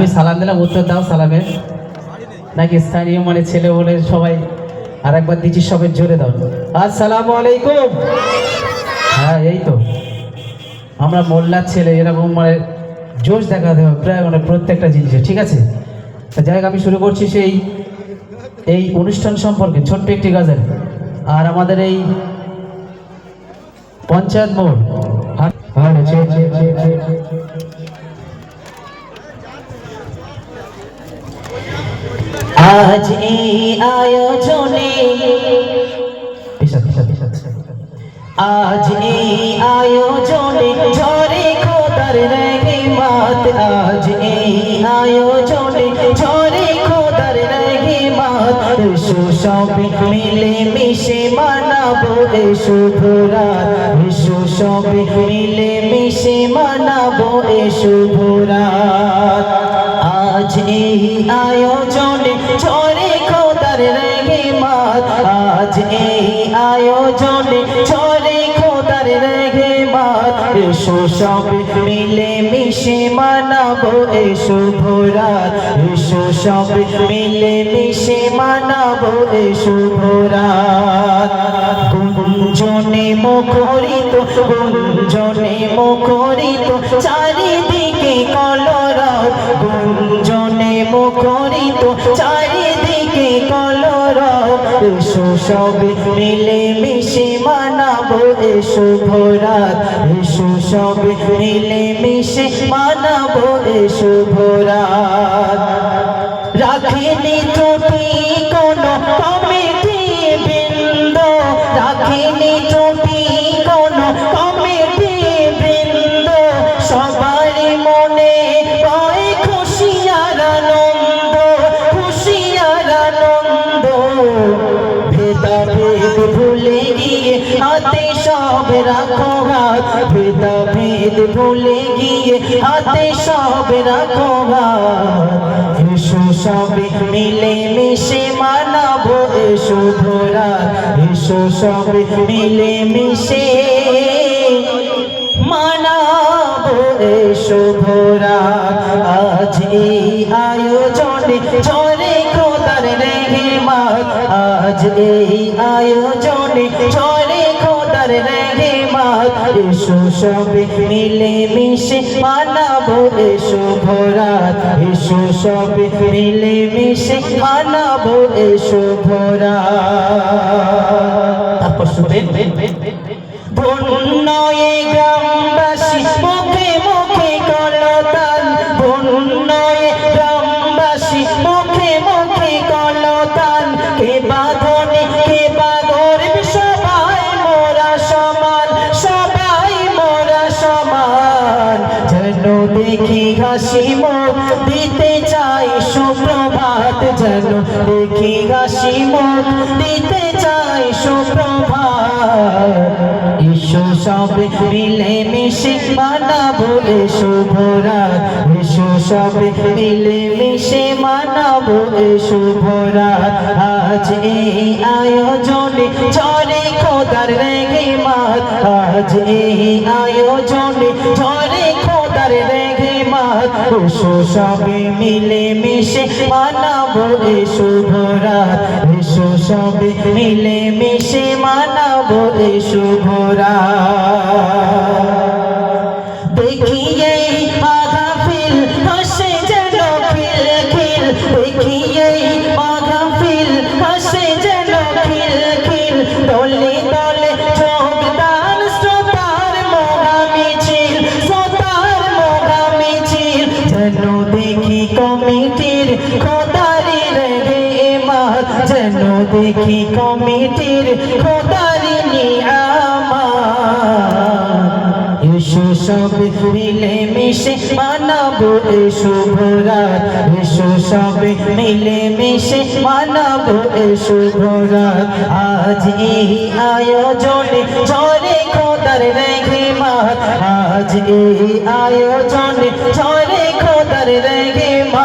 আমি সালাম দিলাম, উত্তর দাও সালামের। নাকি স্থানীয় মানে ছেলে বলে সবাই আর একবার দিচ্ছি, সবাই জোরে দাও আসসালামু আলাইকুম। হ্যাঁ এই তো আমরা মোল্লার ছেলে, এরকম মানে জোশ দেখাতে হবে প্রায় মানে প্রত্যেকটা জিনিসে, ঠিক আছে? তা যাই হোক, আমি শুরু করছি এই অনুষ্ঠান সম্পর্কে ছোট্ট একটি গজল। আর আমাদের এই পঞ্চায়েত মোড় আজ এই আয়োজনে, আজ এই আয়োজনে ঝরে খোদার রহমত, আজ এই আয়োজনে ঝরে খোদার রহমত। এসো সবে মিলে মিশে মানাবো এ শুভ রাত, এসো সবে মিলে মিশে মানাবো এ শুভ রাত। আজ এই আয়োজনে ঝরে খোদার রহমত, আজ এই আয়োজনে ঝরে খোদার রহমত। এসো সবে মিলে মিশে মানাবো এ শুভ রাত, এসো সবে মিলে মিশে মানাবো এ শুভ রাত। গুঞ্জনে মুখরিত, গুঞ্জনে মুখরিত চারিদিকে কলরব, গুঞ্জনে মুখরিত চারিদিকে কলরব। এসো সবে মিলে মিশে মানাবো এ শুভ রাত, এসো সবে মিলে মিশে মানাবো এ শুভ রাত। রাখেনি ত্রুটি কোনো কমিটি বৃন্দ, রাখেনি ত্রুটি কোনো কমিটি বৃন্দ, সবার মনে পায় খুশি আর আনন্দ, খুশি আর আনন্দ। ভেদাভেদ ভুলে গিয়ে হাতে সব রাখো হাত, ভেদাভেদ ভুলে গিয়ে হাতে সব রাখো হাত। এসো সবে মিলে মিশে মানাবো এ শুভ রাত, এসো সবে মিলে মিশে মানাবো এ শুভ রাত। আজ এই আয়োজনে ঝরে খোদার রহমত, আজ এই আয়োজনে ঝরে খোদার রহমত। এসো সবে মিলে মিশে মানাবো এ শুভ রাত, এসো সবে মিলে মিশে মানাবো এ শুভ রাত। তারপর শুনেন, ধন্য এ গ্রামবাসী মুখে মুখে করতাল, ধন্য এ গ্রামবাসী মুখে মুখে করতাল। কে বাঁধনে কে বাগর সবাই মোরা সমান, সবাই মোরা সমান। যেন দেখি হাসি মুখ দিতে চাই সুপ্রভাত, যেন দেখি হাসি মুখ দিতে চাই সুপ্রভাত। এসো সবে মিলে মিশে মানাবো এ শুভ রাত, এসো সবে মিলে মিশে মানাবো এ শুভ রাত। আজ এই আয়োজনে ঝরে খোদার রহমত, আজ এই আয়োজনে ঝরে খোদার রহমত। এসো সবে মিলে মিশে মানাবো এ শুভ রাত, এসো সবে মিলে মিশে মানাবো এ শুভ রাত। দেখিয়ে মাহফিল হাসে যেন খিল খিল, দেখিয়ে মাহফিল হাসে যেন খিল খিল। দলে দলে যোগদান শ্রোতার মহা মিছিল, শ্রোতার মহা মিছিল। যেন দেখি কমিটির খোদারি রহমত, যেন দেখি কমিটির খোদারি নিয়ামত। এসো সবে মিলে মিশে মানাবো এ শুভ রাত, এসো সবে মিলে মিশে মানাবো এ শুভ রাত। আজ এই আয়োজনে ঝরে খোদার রহমত, আজ এই আয়োজনে ঝরে খোদার রহমত।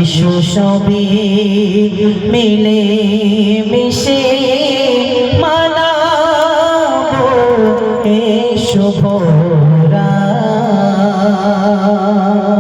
এসো সবে মিলে মিশে মানাবো এ শুভ রাত। না